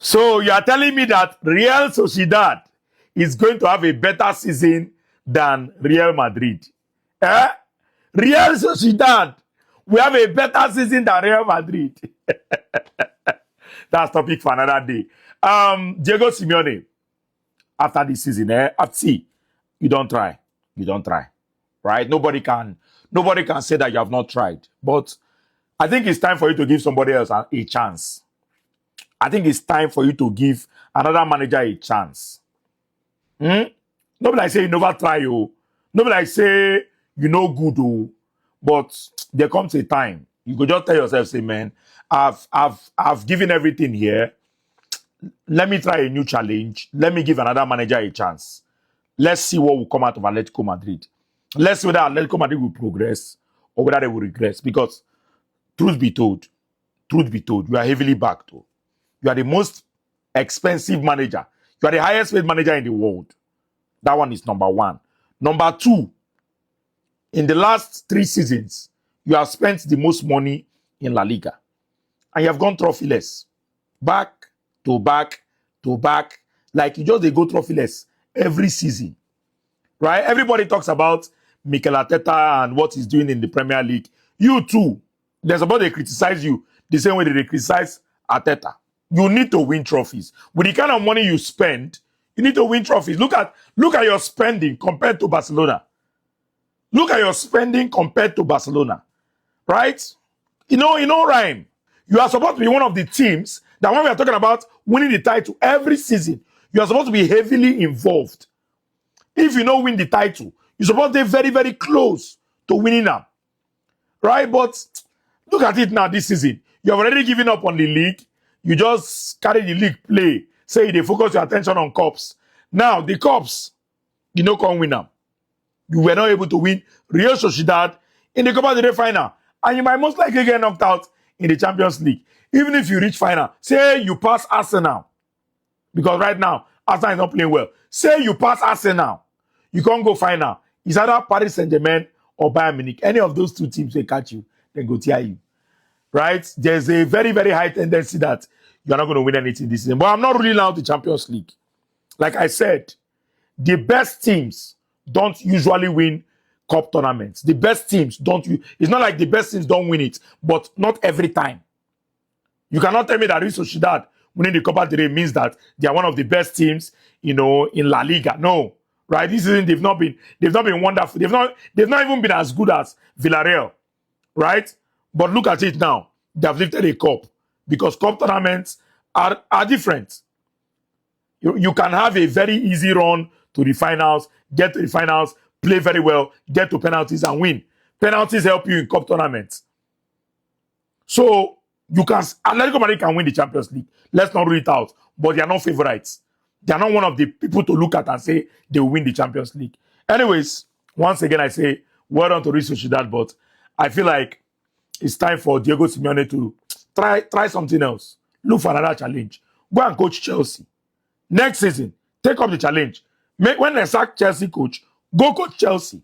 So you are telling me that Real Sociedad is going to have a better season than Real Madrid? Eh? Real Sociedad we have a better season than Real Madrid. That's topic for another day. Diego Simeone, after this season, see, you don't try. You don't try. Right? Nobody can say that you have not tried. But I think it's time for you to give somebody else a chance. I think it's time for you to give another manager a chance. Nobody like say you never try, oh. Nobody like say you know good, oh. But there comes a time you could just tell yourself, say, man, I've given everything here. Let me try a new challenge. Let me give another manager a chance. Let's see what will come out of Atletico Madrid. Let's see whether Atletico Madrid will progress or whether they will regress. Because truth be told, you are heavily backed. Oh. You are the most expensive manager. You are the highest paid manager in the world. That one is number one. Number two, in the last 3 seasons, you have spent the most money in La Liga. And you have gone trophyless. Back to back to back. Like you just they go trophyless every season. Right? Everybody talks about Mikel Arteta and what he's doing in the Premier League. You too. There's about they criticize you the same way they criticize Arteta. You need to win trophies. With the kind of money you spend, you need to win trophies. Look at your spending compared to Barcelona. Look at your spending compared to Barcelona. Right? You know, rhyme. You are supposed to be one of the teams that when we are talking about winning the title every season, you are supposed to be heavily involved. If you don't win the title, you're supposed to be very, very close to winning them. Right? But look at it now this season. You have already given up on the league. You just carry the league play. Say they focus your attention on cups. Now, the cups, you know, can't win them. You were not able to win Real Sociedad in the Copa del Rey final. And you might most likely get knocked out in the Champions League. Even if you reach final. Say you pass Arsenal. Because right now, Arsenal is not playing well. Say you pass Arsenal. You can't go final. It's either Paris Saint-Germain or Bayern Munich. Any of those two teams will catch you. Then go tear you. Right? There's a very, very high tendency that you're not going to win anything this season. But I'm not ruling out the Champions League. Like I said, the best teams don't usually win cup tournaments. The best teams don't. It's not like the best teams don't win it, but not every time. You cannot tell me that Real Sociedad winning the Copa del Rey means that they are one of the best teams, in La Liga. No, right? This season they've not been wonderful. They've not even been as good as Villarreal, right? But look at it now. They have lifted a cup because cup tournaments are different. You can have a very easy run to the finals, get to the finals, play very well, get to penalties and win. Penalties help you in cup tournaments. So Atletico Madrid can win the Champions League. Let's not rule it out. But they are not favorites. They are not one of the people to look at and say they will win the Champions League. Anyways, once again I say well done to Real Sociedad, but I feel like it's time for Diego Simeone to try something else. Look for another challenge. Go and coach Chelsea. Next season, take up the challenge. When they sack Chelsea coach, go coach Chelsea.